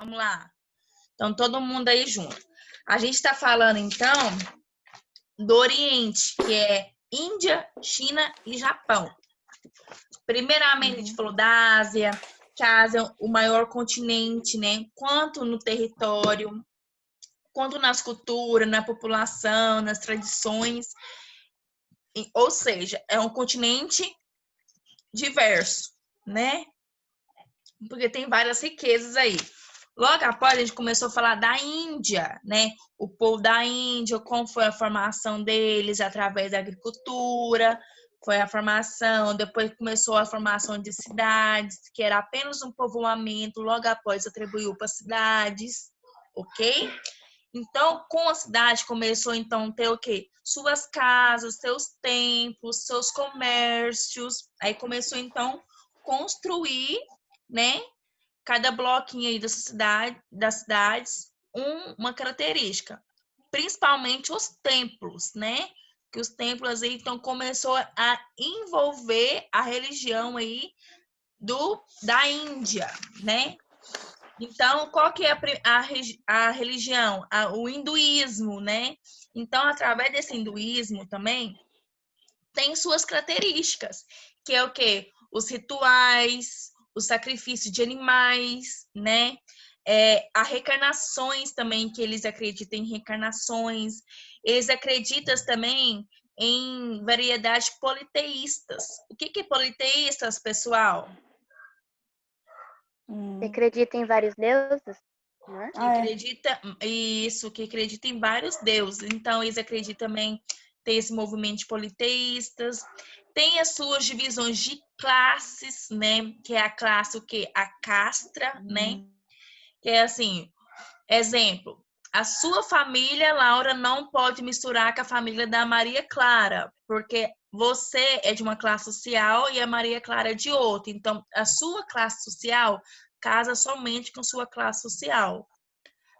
Vamos lá. Então, todo mundo aí junto. A gente está falando, então, do Oriente, que é Índia, China e Japão. Primeiramente, a gente falou da Ásia, que a Ásia é o maior continente, né? Quanto no território, quanto nas culturas, na população, nas tradições. Ou seja, é um continente diverso, né? Porque tem várias riquezas aí. Logo após, a gente começou a falar da Índia, né? O povo da Índia, como foi a formação deles através da agricultura, foi a formação, depois começou a formação de cidades, que era apenas um povoamento, logo após atribuiu para cidades, ok? Então, com a cidade, começou então a ter o quê? Suas casas, seus templos, seus comércios. Aí começou então a construir, né? Cada bloquinho aí das cidades, uma característica. Principalmente os templos, né? Que os templos aí então começou a envolver a religião aí da Índia, né? Então, qual que é a religião? O hinduísmo, né? Então, através desse hinduísmo também, tem suas características, que é o quê? Os rituais, o sacrifício de animais, né? Há reencarnações também, que eles acreditam em reencarnações. Eles acreditam também em variedade politeístas. O que é politeístas, pessoal? Você acredita em vários deuses? Né? Que acredita, isso, que acredita em vários deuses. Então, eles acreditam também, tem esse movimento de politeístas, tem as suas divisões de classes, né? Que é a classe, o quê? A castra, né? Que é assim, exemplo, a sua família, Laura, não pode misturar com a família da Maria Clara, porque você é de uma classe social e a Maria Clara é de outra. Então, a sua classe social casa somente com sua classe social.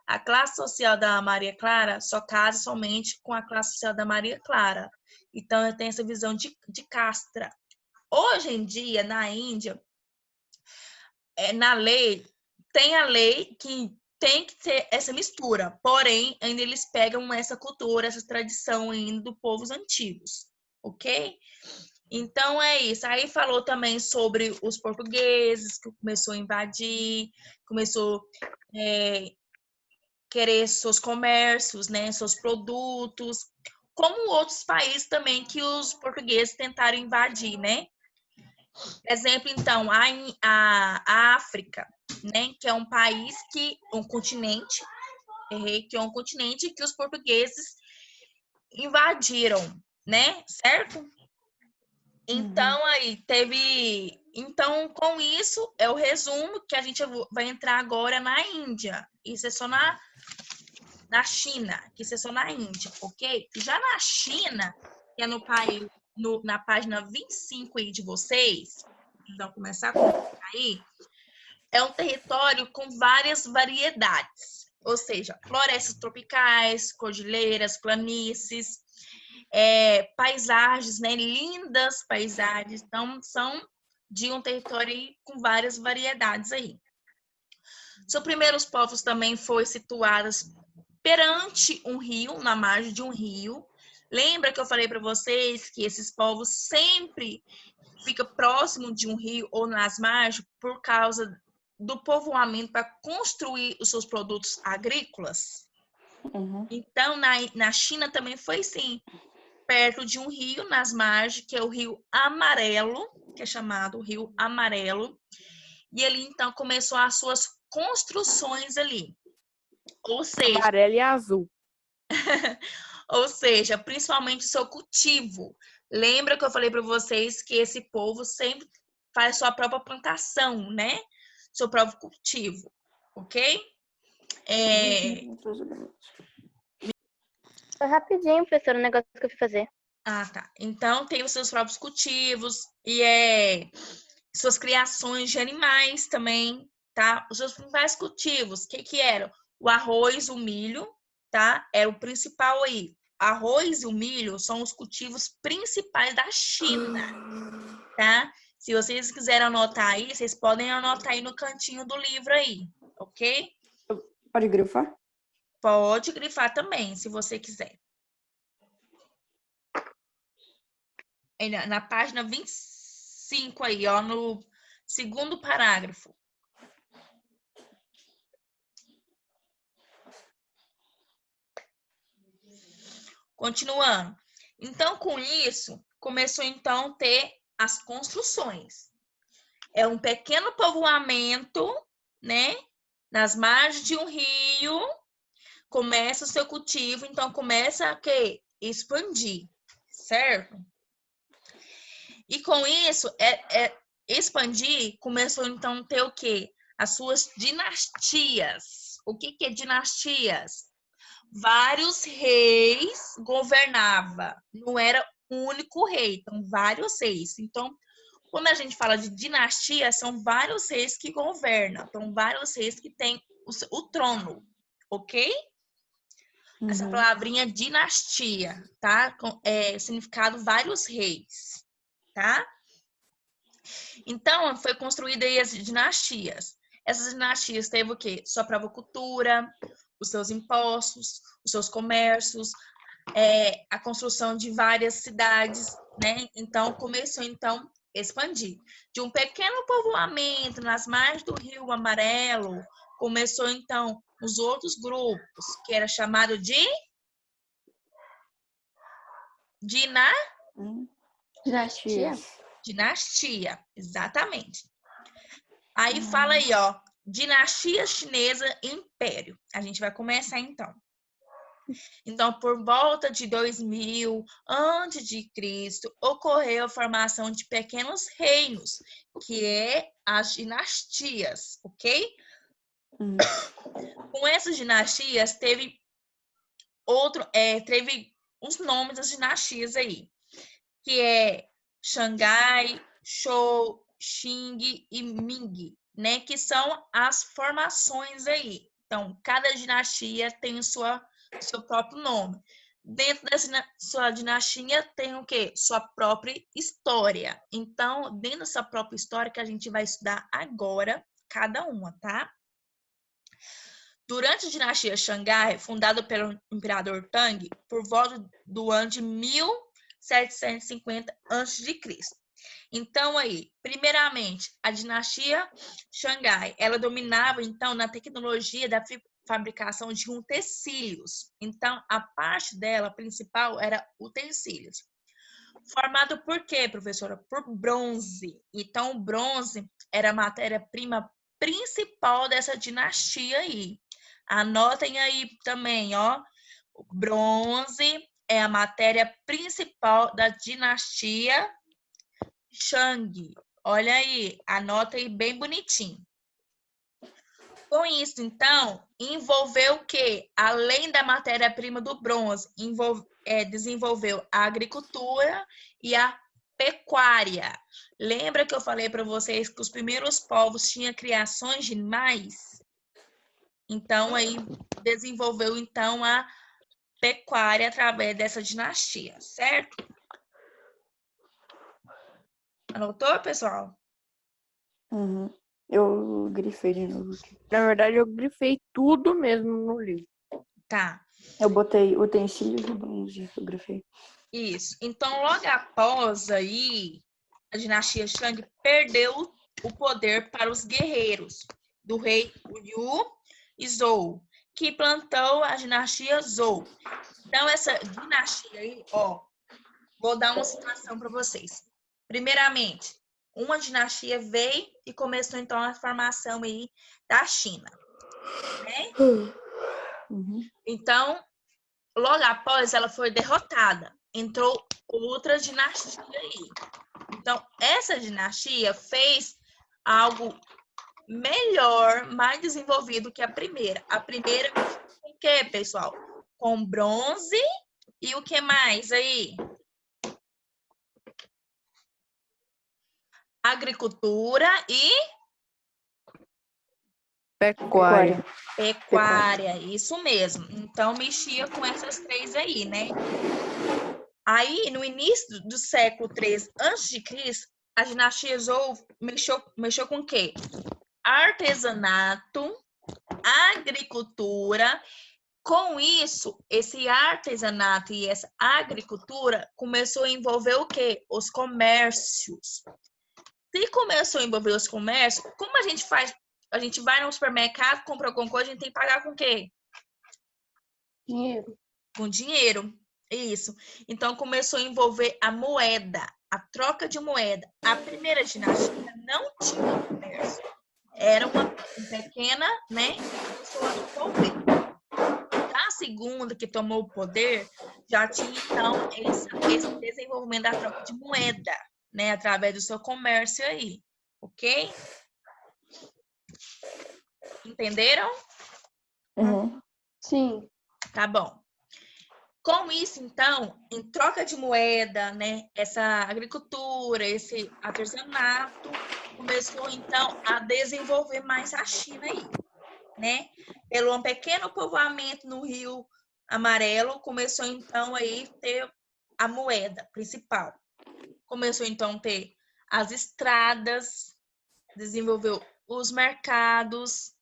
A classe social da Maria Clara só casa somente com a classe social da Maria Clara. Então, eu tenho essa visão de castra. Hoje em dia, na Índia, na lei, tem a lei que tem que ter essa mistura. Porém, ainda eles pegam essa cultura, essa tradição ainda dos povos antigos, ok? Então, é isso. Aí falou também sobre os portugueses, que começou a invadir, começou querer seus comércios, né, seus produtos, como outros países também que os portugueses tentaram invadir, né? Exemplo, então, a África, né, que é um país um continente, que é um continente que os portugueses invadiram, né, certo? Então, aí teve. Então, com isso, é o resumo que a gente vai entrar agora na Índia. Isso é só na China, que isso é só na Índia, ok? Já na China, que é no país, na página 25 aí de vocês, então começar a colocar aí, é um território com várias variedades, ou seja, florestas tropicais, cordilheiras, planícies, paisagens, né? Lindas paisagens, então são de um território aí com várias variedades aí. Seus primeiros povos também foram situados perante um rio, na margem de um rio. Lembra que eu falei para vocês que esses povos sempre ficam próximo de um rio ou nas margens por causa do povoamento para construir os seus produtos agrícolas? Então, na China também foi assim, perto de um rio, nas margens, que é o Rio Amarelo, que é chamado Rio Amarelo. E ele, então, começou as suas construções ali. Ou seja, amarelo e azul. Ou seja, principalmente o seu cultivo. Lembra que eu falei para vocês que esse povo sempre faz sua própria plantação, né? Seu próprio cultivo, ok? Foi rapidinho, professor, o negócio que eu fui fazer. Ah, tá. Então, tem os seus próprios cultivos e suas criações de animais também, tá? Os seus principais cultivos, o que eram? O arroz, o milho, tá? Era o principal aí. Arroz e o milho são os cultivos principais da China, tá? Se vocês quiserem anotar aí, vocês podem anotar aí no cantinho do livro aí, ok? Pode grifar? Pode grifar também, se você quiser. Aí na página 25 aí, ó, no segundo parágrafo. Continuando. Então, com isso, começou então a ter as construções. É um pequeno povoamento, né? Nas margens de um rio, começa o seu cultivo, então começa a quê? Expandir, certo? E com isso, expandir, começou então a ter o quê? As suas dinastias. O que é dinastias? Vários reis governavam, não era um único rei, então vários reis. Então, quando a gente fala de dinastia, são vários reis que governam, então vários reis que têm o trono, ok? Essa palavrinha dinastia, tá? Significado vários reis, tá? Então, foi construída aí as dinastias. Essas dinastias teve o quê? Sua própria cultura, os seus impostos, os seus comércios, a construção de várias cidades, né? Então, começou, então, a expandir. De um pequeno povoamento nas margens do Rio Amarelo, começou, então, os outros grupos, que era chamado de dinastia, exatamente. Aí fala aí, ó, dinastia chinesa e império. A gente vai começar então. Então, por volta de 2000 a.C., ocorreu a formação de pequenos reinos, que é as dinastias, ok? Com essas dinastias, teve os nomes das dinastias aí, que é Xangai, Zhou, Qing e Ming, né? Que são as formações aí. Então, cada dinastia tem seu próprio nome. Dentro dessa sua dinastia tem o quê? Sua própria história. Então, dentro dessa própria história que a gente vai estudar agora, cada uma, tá? Durante a dinastia Xangai, fundada pelo imperador Tang, por volta do ano de 1750 a.C. Então, aí, primeiramente, a dinastia Xangai, ela dominava, então, na tecnologia da fabricação de utensílios. Então, a parte dela principal era utensílios. Formado por quê, professora? Por bronze. Então, o bronze era a matéria-prima principal dessa dinastia aí. Anotem aí também, ó. O bronze é a matéria principal da dinastia Shang. Olha aí, anota aí bem bonitinho. Com isso, então, envolveu o quê? Além da matéria-prima do bronze, desenvolveu a agricultura e a pecuária. Lembra que eu falei para vocês que os primeiros povos tinham criações de animais? Então, aí desenvolveu, então, a pecuária através dessa dinastia, certo? Anotou, pessoal? Eu grifei de novo aqui. Na verdade, eu grifei tudo mesmo no livro. Tá. Eu botei utensílios de bronze, eu grifei. Isso. Então, logo após aí, a dinastia Shang perdeu o poder para os guerreiros do rei Yu e Zhou, que plantou a dinastia Zhou. Então, essa dinastia aí, ó, vou dar uma situação para vocês. Primeiramente, uma dinastia veio e começou, então, a formação aí da China, né? Então, logo após, ela foi derrotada. Entrou outra dinastia aí. Então, essa dinastia fez algo melhor, mais desenvolvido que a primeira. A primeira com o quê, pessoal? Com bronze e o que mais aí? Agricultura e Pecuária. pecuária, isso mesmo. Então, mexia com essas três aí, né? Aí, no início do século III a.C., a dinastia Zhou mexeu com o quê? Artesanato, agricultura. Com isso, esse artesanato e essa agricultura começou a envolver o quê? Os comércios. Se começou a envolver os comércios, como a gente faz? A gente vai no supermercado, compra alguma coisa, a gente tem que pagar com o quê? Dinheiro. Com dinheiro. Isso. Então começou a envolver a moeda, a troca de moeda. A primeira dinastia não tinha comércio. Era uma pequena, né? Pessoa do poder. A segunda, que tomou o poder, já tinha, então, esse desenvolvimento da troca de moeda, né? Através do seu comércio aí, ok? Entenderam? Uhum. Sim. Tá bom. Com isso, então, em troca de moeda, né? Essa agricultura, esse artesanato, começou, então, a desenvolver mais a China aí, né? Pelo um pequeno povoamento no Rio Amarelo, começou então aí ter a moeda principal. Começou então a ter as estradas, desenvolveu os mercados,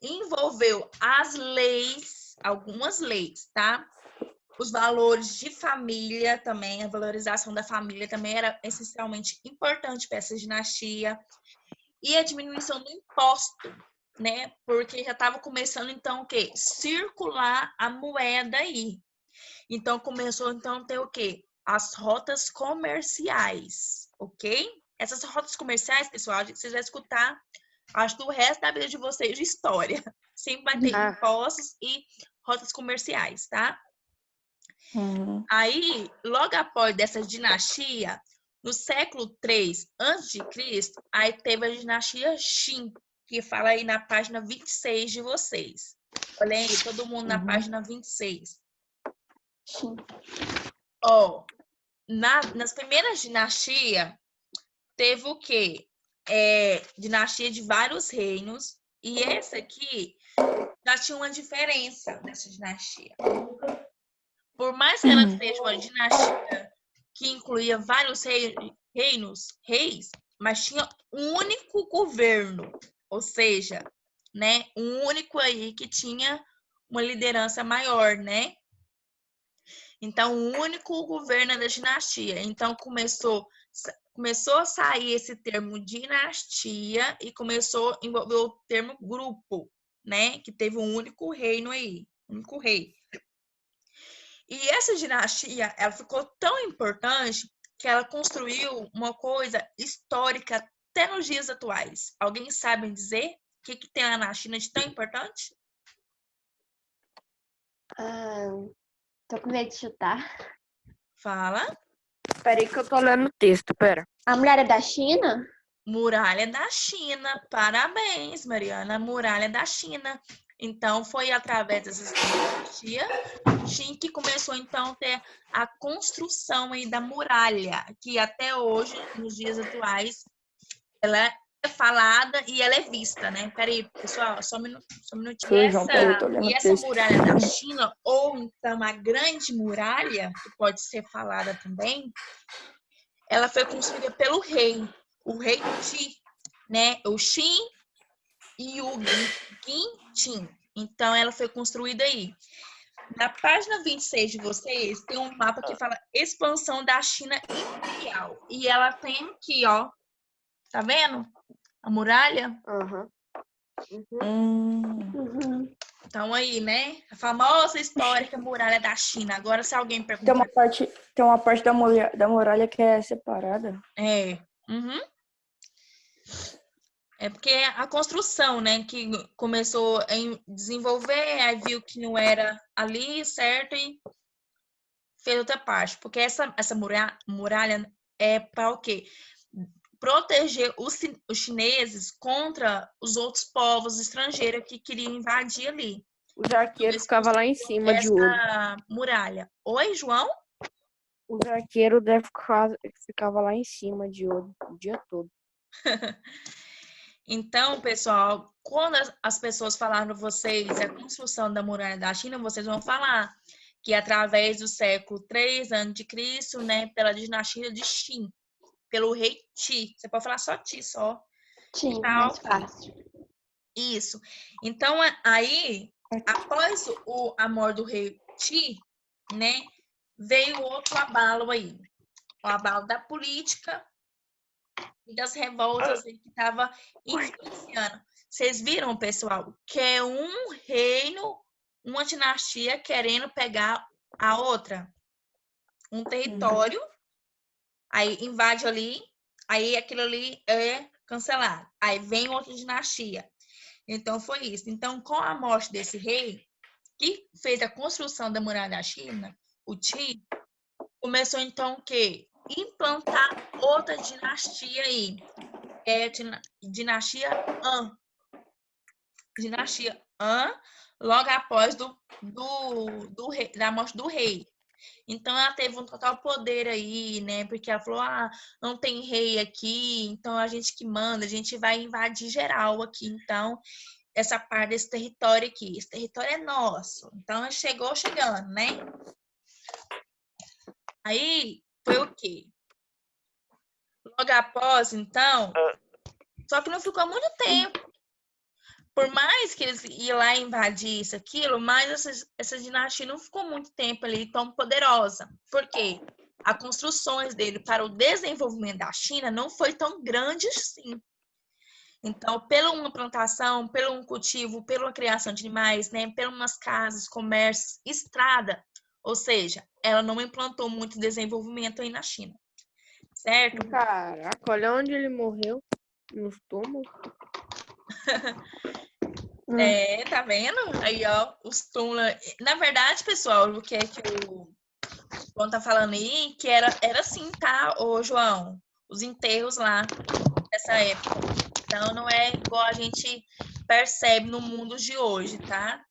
envolveu as leis, algumas leis, tá? Os valores de família também, a valorização da família também era essencialmente importante para essa dinastia. E a diminuição do imposto, né? Porque já estava começando, então, o quê? Circular a moeda aí. Então, começou, então, a ter o quê? As rotas comerciais, ok? Essas rotas comerciais, pessoal, vocês vão escutar, acho que o resto da vida de vocês de história. Sempre vai ter impostos e rotas comerciais, tá? Uhum. Aí, logo após dessa dinastia, no século III a.C., aí teve a dinastia Qin, que fala aí na página 26 de vocês. Olha aí, todo mundo na página 26. Sim. Ó, nas primeiras dinastias, teve o quê? Dinastia de vários reinos. E essa aqui já tinha uma diferença dessa dinastia. Por mais que ela seja uma dinastia que incluía vários reis, mas tinha um único governo, ou seja, né, um único aí que tinha uma liderança maior, né? Então, o único governo da dinastia. Então, começou a sair esse termo dinastia e começou a envolver o termo grupo, né? Que teve um único reino aí, único rei. E essa dinastia, ela ficou tão importante que ela construiu uma coisa histórica até nos dias atuais. Alguém sabe dizer o que tem lá na China de tão importante? Tô com medo de chutar. Fala. Peraí que eu tô lendo o texto, pera. A mulher é da China? Muralha da China. Parabéns, Mariana. Muralha da China. Então, foi através dessa dinastia Qin que começou, então, a ter a construção aí da muralha, que até hoje, nos dias atuais, ela é falada e ela é vista, né? Peraí, pessoal, só um minutinho. Sou João, peraí, eu tô lendo E o essa texto. muralha da China, ou então a Grande Muralha, que pode ser falada também, ela foi construída pelo rei, o rei Qi, né? O Xin e o Qin. Então, ela foi construída aí. Na página 26 de vocês, tem um mapa que fala expansão da China imperial. E ela tem aqui, ó. Tá vendo? A muralha. Aham. Então aí, né? A famosa histórica muralha da China. Agora, se alguém Tem perguntar... uma parte da muralha que é separada. Uhum. É porque a construção, né, que começou a desenvolver, aí viu que não era ali, certo? E fez outra parte. Porque essa muralha é para o quê? Proteger os chineses contra os outros povos estrangeiros que queriam invadir ali. Os arqueiros ficavam lá em cima de ouro. Essa muralha. Oi, João? Os arqueiros ficavam lá em cima de ouro o dia todo. Então, pessoal, quando as pessoas falaram para vocês a construção da muralha da China, vocês vão falar que através do século III a.C., né, pela dinastia de Qin, pelo rei Qi. Você pode falar só Qi, só. Sim, Tá, mais ok. fácil. Isso. Então, aí, após a morte do rei Ti, né, veio outro abalo aí. O abalo da política e das revoltas aí que estava influenciando. Vocês viram, pessoal, que é um reino, uma dinastia querendo pegar a outra? Um território, aí invade ali, aí aquilo ali é cancelado. Aí vem outra dinastia. Então, foi isso. Então, com a morte desse rei, que fez a construção da muralha da China, o Qi, começou então o quê? Implantar outra dinastia aí. É a dinastia Han. Dinastia Han, logo após da morte do rei. Então, ela teve um total poder aí, né? Porque ela falou, não tem rei aqui, então a gente que manda, a gente vai invadir geral aqui. Então, essa parte desse território aqui. Esse território é nosso. Então, chegando, né? Aí, foi o quê? Logo após, então, só que não ficou muito tempo. Por mais que eles iam lá invadir isso, aquilo, mas essa dinastia não ficou muito tempo ali tão poderosa. Por quê? As construções dele para o desenvolvimento da China não foi tão grande assim. Então, pela uma plantação, pelo um cultivo, pela criação de animais, né, pelas umas casas, comércios, estrada, ou seja, ela não implantou muito desenvolvimento aí na China, certo? Caraca, olha onde ele morreu. Nos túmulos. Tá vendo? Aí, ó, os túmulos. Na verdade, pessoal, o que é que o João tá falando aí, que era assim, tá, ô João? Os enterros lá dessa época. Então, não é igual a gente percebe no mundo de hoje, tá?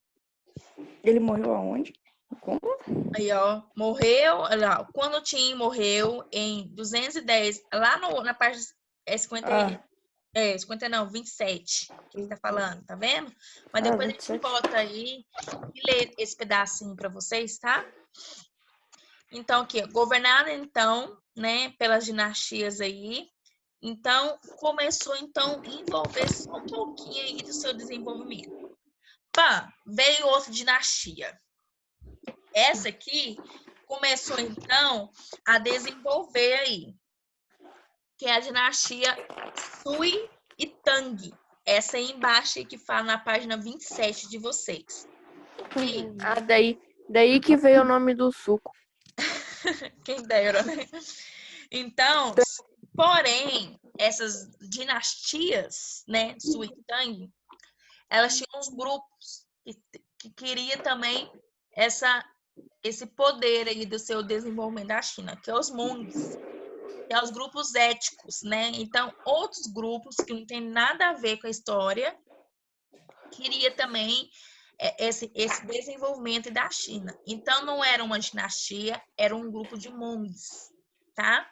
Ele morreu aonde? Como? Aí, ó, morreu, olha lá, quando o Tim morreu em 210, lá na parte 50, 50 não, 27, que ele tá falando, tá vendo? Mas depois a gente 27. volta aí e lê esse pedacinho para vocês, tá? Então, aqui, governada, então, né, pelas dinastias aí. Então, começou, então, a envolver só um pouquinho aí do seu desenvolvimento. Pá, veio outra dinastia. Essa aqui começou, então, a desenvolver aí, que é a dinastia Sui e Tang. Essa aí embaixo aí que fala na página 27 de vocês. E, Ah, daí que veio o nome do suco. quem dera, né? Então, porém, essas dinastias, né, Sui e Tang, elas tinham uns grupos que queria também esse poder aí do seu desenvolvimento da China, que é os Mongs, que é os grupos éticos, né? Então, outros grupos que não tem nada a ver com a história, queria também esse desenvolvimento da China. Então, não era uma dinastia, era um grupo de Mongs, tá?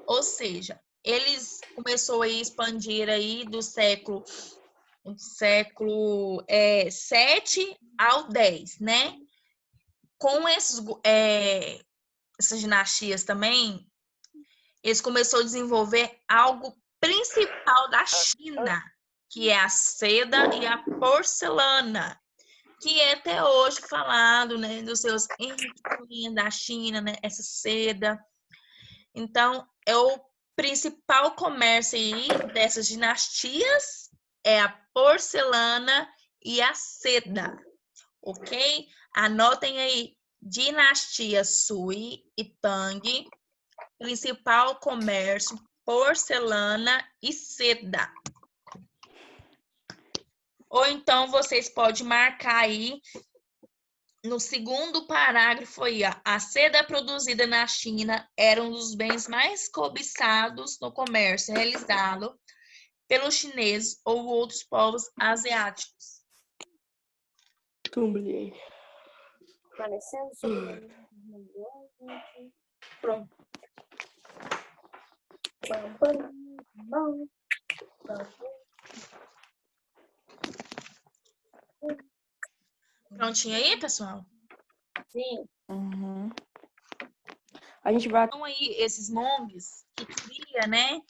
Ou seja, eles começou a expandir aí do século 7 ao 10, né? Com essas dinastias também, eles começaram a desenvolver algo principal da China, que é a seda e a porcelana, que é até hoje falado, né, dos seus enriquecimentos da China, né, essa seda. Então, é o principal comércio aí dessas dinastias é a porcelana e a seda, ok? Anotem aí, dinastia Sui e Tang, principal comércio, porcelana e seda. Ou então, vocês podem marcar aí no segundo parágrafo aí, a seda produzida na China era um dos bens mais cobiçados no comércio realizado pelos chineses ou outros povos asiáticos. Tumblr. Pronto. Prontinho aí, pessoal? Sim. Uhum. A gente vai. Então aí, esses monges que queria, né,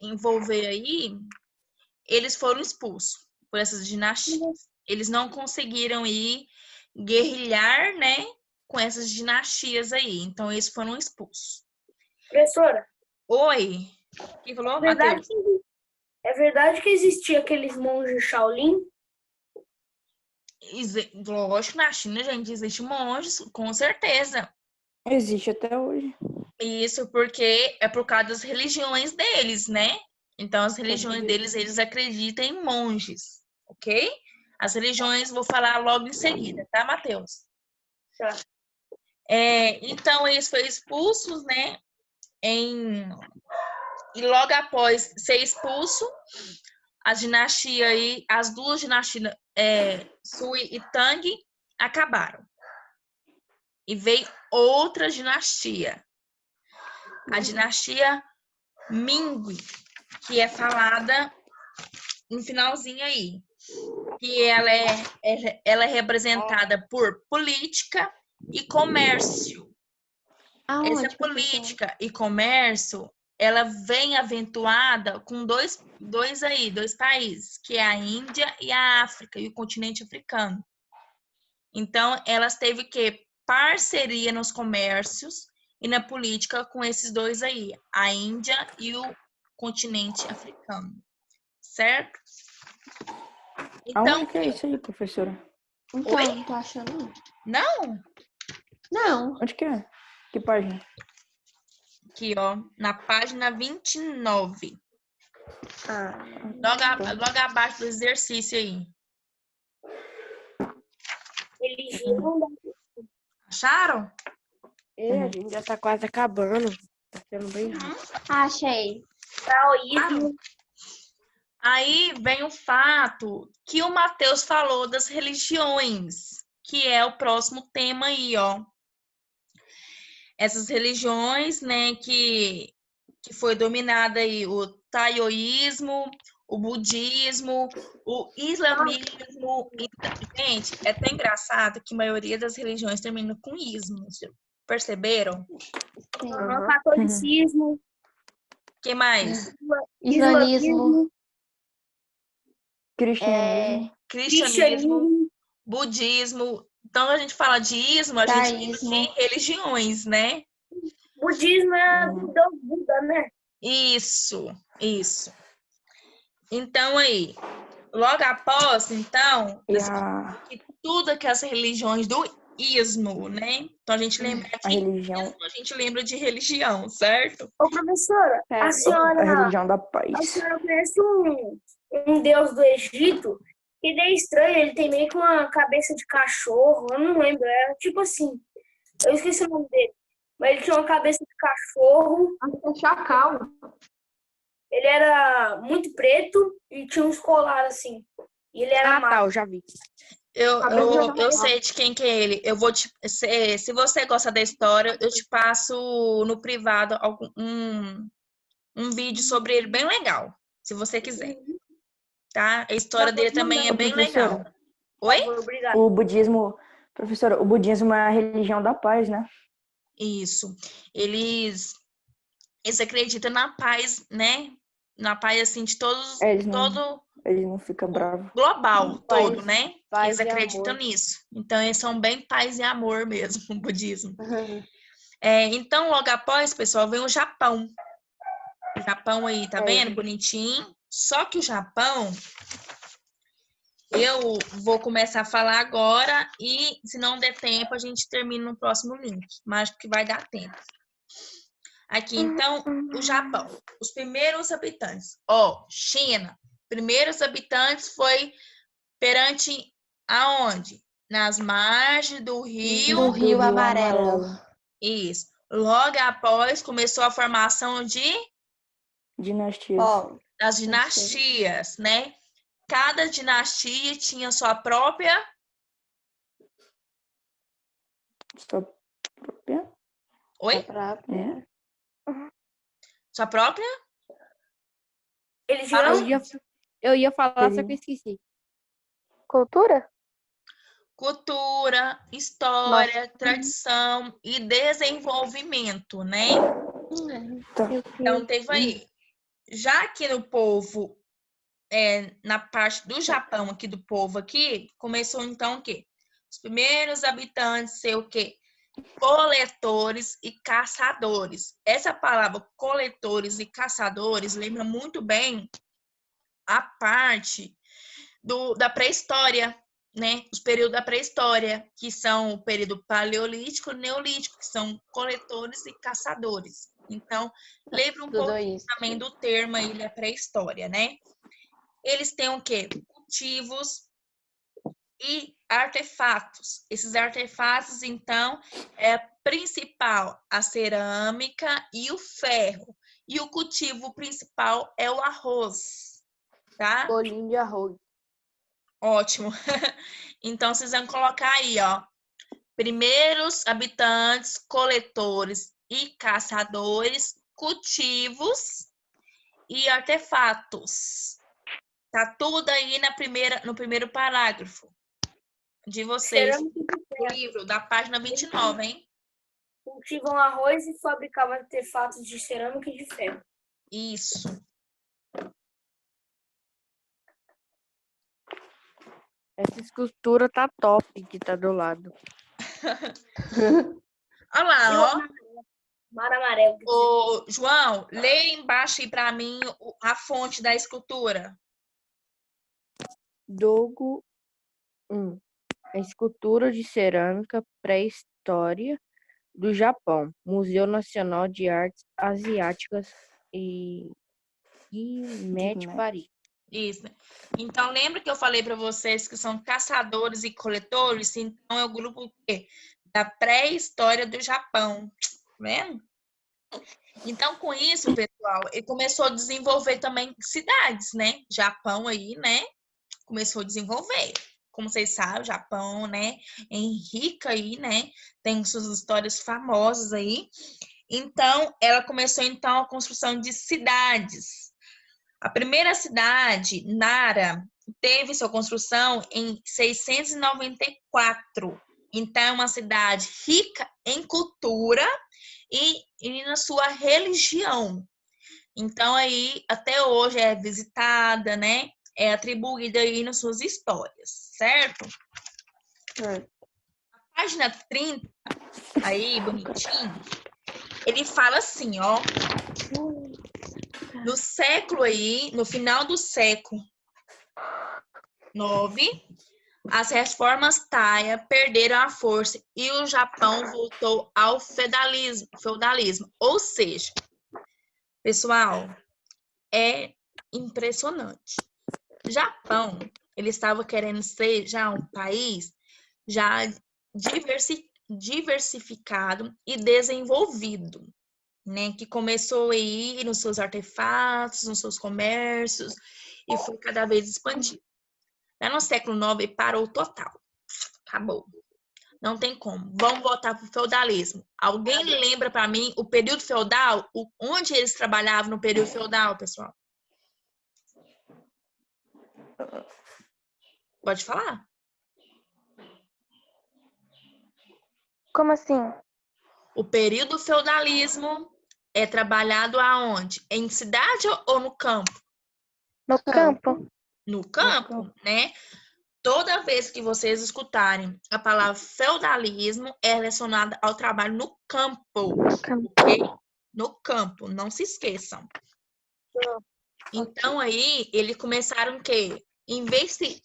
envolver aí, eles foram expulsos por essas dinastias. Eles não conseguiram ir guerrilhar, né, com essas dinastias aí. Então, eles foram expulsos. Professora, Oi, quem falou? é verdade, Matheus. é verdade que existia aqueles monges Shaolin? Lógico, na China, gente, existe monges, com certeza. Existe até hoje. Isso porque é por causa das religiões deles, né? Então, as religiões deles, eles acreditam em monges, ok? As religiões, vou falar logo em seguida, tá, Matheus? Tá. Então, eles foram expulsos, né? E logo após ser expulso, as dinastias aí, as duas dinastias, Sui e Tang, acabaram. E veio outra dinastia. A dinastia Ming, que é falada no finalzinho aí. Que ela é representada por política e comércio. Essa Aonde, professora? política e comércio, ela vem aventuada com dois países, que é a Índia e a África, e o continente africano. Então, elas teve que parceria nos comércios e na política com esses dois aí, a Índia e o continente africano, certo? Então, Aonde que é isso aí, professora? Então, Oi? não tô achando, não. não, Não. Onde que é? Que página? aqui, ó, na página 29, Ah, logo abaixo do exercício aí. Religião da... Acharam? A gente já tá quase acabando. Tá sendo bem rápido. achei. Taoísmo. Aí vem o fato que o Matheus falou das religiões, que é o próximo tema aí, ó. Essas religiões, né, que foi dominada aí o taoísmo, o budismo, o islamismo. Gente, é tão engraçado que a maioria das religiões termina com ismo. Perceberam? Sim. Catolicismo. Que mais? Islamismo. Cristianismo. Cristianismo, budismo. Então, a gente fala de ismo, a gente lembra Taísmo. de religiões, né? Budismo é do Deus Buda, né? Isso. Então, aí, logo após, então, E a que tudo que as religiões do ismo, né? Então, a gente lembra de religião. ismo, a gente lembra de religião, certo? Ô, professora, a A senhora religião da paz. conhece um deus do Egito? Que é estranho, ele tem meio que uma cabeça de cachorro, eu não lembro, é tipo assim, eu esqueci o nome dele, mas ele tinha uma cabeça de cachorro, Acho que é chacal. ele era muito preto e tinha uns colares assim, e ele era Ah, tá, magro. eu já vi. Eu sei de quem que é ele. Eu vou se você gosta da história, eu te passo no privado um vídeo sobre ele bem legal, se você quiser. Tá? A história dele também é bem legal. Professora, Oi? Obrigado. o budismo, professora, o budismo é a religião da paz, né? Isso. Eles acreditam na paz, né? Na paz, assim, de todos, Eles todo não ficam bravos. global, Paz- todo, né? paz Eles e acreditam amor. nisso. Então, eles são bem paz e amor mesmo, o budismo. Uhum. Então, logo após, pessoal, vem o Japão. O Japão aí, tá vendo? Bonitinho. Só que o Japão, eu vou começar a falar agora e, se não der tempo, a gente termina no próximo link. Mas acho que vai dar tempo. Aqui, então, o Japão. Os primeiros habitantes. Ó, China. Primeiros habitantes foi perante aonde? Nas margens do rio. Do Rio Amarelo. Isso. Logo após, começou a formação Dinastias. Ó, das dinastias, né? Cada dinastia tinha sua própria Sua própria. Oi? a própria. Sua própria? Eu ia falar, só Ele- que eu esqueci. Cultura? Cultura, história, tradição e desenvolvimento, né? Tá. Então, teve aí. Já que no povo na parte do Japão, aqui do povo aqui, começou então o quê? Os primeiros habitantes ser o quê? Coletores e caçadores. Essa palavra coletores e caçadores lembra muito bem a parte da pré-história, né? Os períodos da pré-história, que são o período paleolítico e neolítico, que são coletores e caçadores. Então, lembra um Tudo pouco isso. também do termo aí da pré-história, né? Eles têm o quê? Cultivos e artefatos. Esses artefatos, então, principal a cerâmica e o ferro. E o cultivo principal é o arroz, tá? Bolinho de arroz. Ótimo. Então, vocês vão colocar aí, ó. Primeiros habitantes, coletores e caçadores, cultivos e artefatos. Tá tudo aí no primeiro parágrafo de vocês, Cerâmica de do ferro. livro, da página 29, hein? Cultivam arroz e fabricavam artefatos de cerâmica e de ferro. Isso. Essa escultura tá top que tá do lado. Olha lá, ó. Mar amarelo. Ô, João, lê embaixo aí pra mim a fonte da escultura. Dogo 1. A escultura de cerâmica pré-história do Japão. Museu Nacional de Artes Asiáticas e Guimet, Paris. Isso. Então, lembra que eu falei para vocês que são caçadores e coletores? Então, é o grupo quê? Da pré-história do Japão. Tá vendo? Então, com isso, pessoal, ele começou a desenvolver também cidades, né? Japão aí, né? Começou a desenvolver. Como vocês sabem, o Japão, né? É rica aí, né? Tem suas histórias famosas aí. Então, ela começou, então, a construção de cidades. A primeira cidade, Nara, teve sua construção em 694. Então, é uma cidade rica em cultura e na sua religião. Então, aí, até hoje é visitada, né? É atribuída aí nas suas histórias, certo? A página 30, aí, bonitinho, ele fala assim, ó. No século aí, no final do século IX, as reformas Taia perderam a força e o Japão voltou ao feudalismo. Ou seja, pessoal, é impressionante. O Japão, ele estava querendo ser já um país já diversificado e desenvolvido, né? Que começou aí nos seus artefatos, nos seus comércios e foi cada vez expandido. No século IX parou total. Acabou. Não tem como. Vamos voltar para o feudalismo. Alguém lembra para mim o período feudal? Onde eles trabalhavam no período feudal, pessoal? Pode falar. Como assim? O período feudalismo é trabalhado aonde? Em cidade ou no campo? No campo? No campo, né? Toda vez que vocês escutarem a palavra feudalismo, é relacionada ao trabalho no campo, ok? No campo, não se esqueçam. Então, aí, eles começaram o quê? Em vez de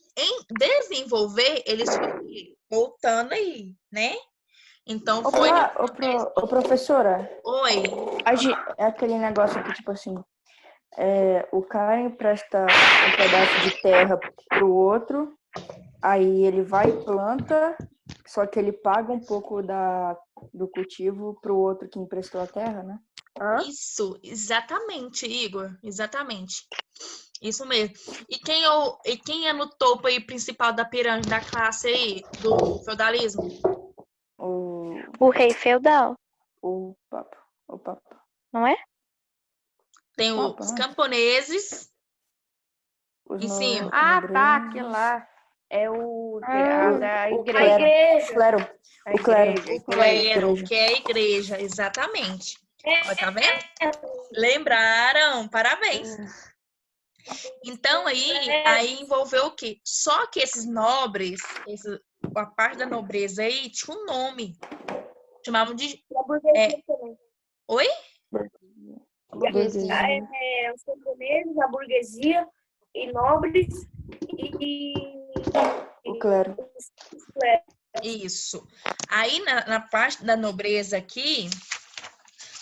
desenvolver, eles foram voltando aí, né? Então, foi... Ô, professora, Oi. é aquele negócio que, tipo assim, o cara empresta um pedaço de terra pro outro, aí ele vai e planta, só que ele paga um pouco do cultivo pro outro que emprestou a terra, né? Isso, exatamente, Igor. Exatamente. Isso mesmo. E quem é no topo aí principal da pirâmide da classe aí, do feudalismo? O rei feudal, O Papa. não é? Tem Papa, os né? camponeses Os em cima. Ah, tá, nobres. aquele lá. É o da A igreja. igreja. Clero. A O clero. igreja. O clero, igreja. que é a igreja, exatamente. Ó, tá vendo? Lembraram? Parabéns. Então aí envolveu o quê? Só que esses nobres, a parte da nobreza aí tinha um nome. Chamavam de. A burguesia também. Oi? Burguesia. Os camponeses, a burguesia e nobres e O clero. os clérigos. Isso. Aí na parte da nobreza aqui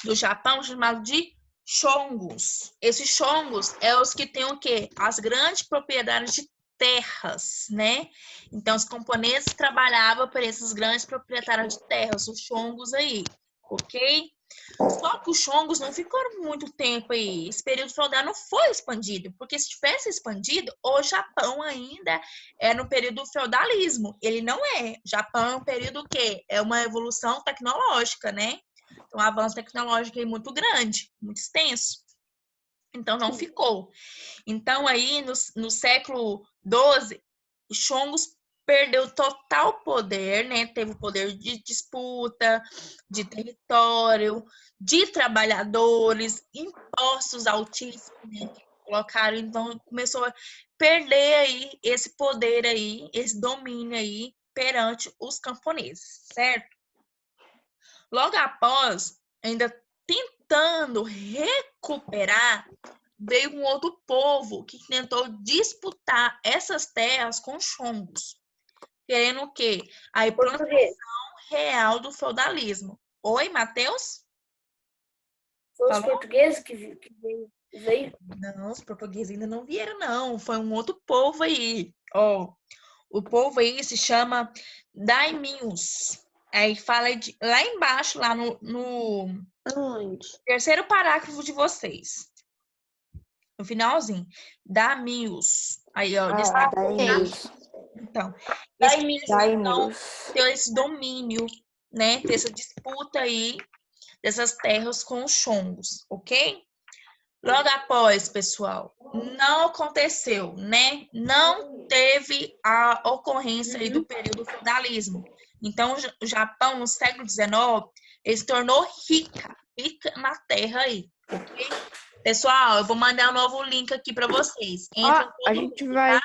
do Japão, chamado de Shongus. Esses Shongus é os que têm o quê? As grandes propriedades de terras, né? Então, os camponeses trabalhavam por esses grandes proprietários de terras, os Shongus aí, ok? Só que os Shongus não ficaram muito tempo aí. Esse período feudal não foi expandido, porque se tivesse expandido, o Japão ainda é no período do feudalismo. Ele não é. O Japão é um período o quê? É uma evolução tecnológica, né? Então, um avanço tecnológico aí muito grande, muito extenso. Então, não ficou. Então, aí, no século XII, os Shongus perdeu total poder, né? Teve o poder de disputa, de território, de trabalhadores, impostos altíssimos, né? Colocaram, então, começou a perder aí esse poder aí, esse domínio aí perante os camponeses, certo? Logo após, ainda tentando recuperar, veio um outro povo que tentou disputar essas terras com os Shongos, querendo o quê? A implantação real do feudalismo. Oi, Matheus? Foi os portugueses que veio. Não, os portugueses ainda não vieram, não. Foi um outro povo aí. Ó, o povo aí se chama Daimios. Aí fala lá embaixo, lá no terceiro parágrafo de vocês. No finalzinho. Daimios. Aí, ó. Daimios. Então, Daimios. ter esse domínio, né? Ter essa disputa aí dessas terras com os Shongos, ok? Logo após, pessoal, não aconteceu, né? Não teve a ocorrência aí do período feudalismo. Então, o Japão, no século XIX, ele se tornou rica na terra aí, ok? Pessoal, eu vou mandar um novo link aqui para vocês. A gente vai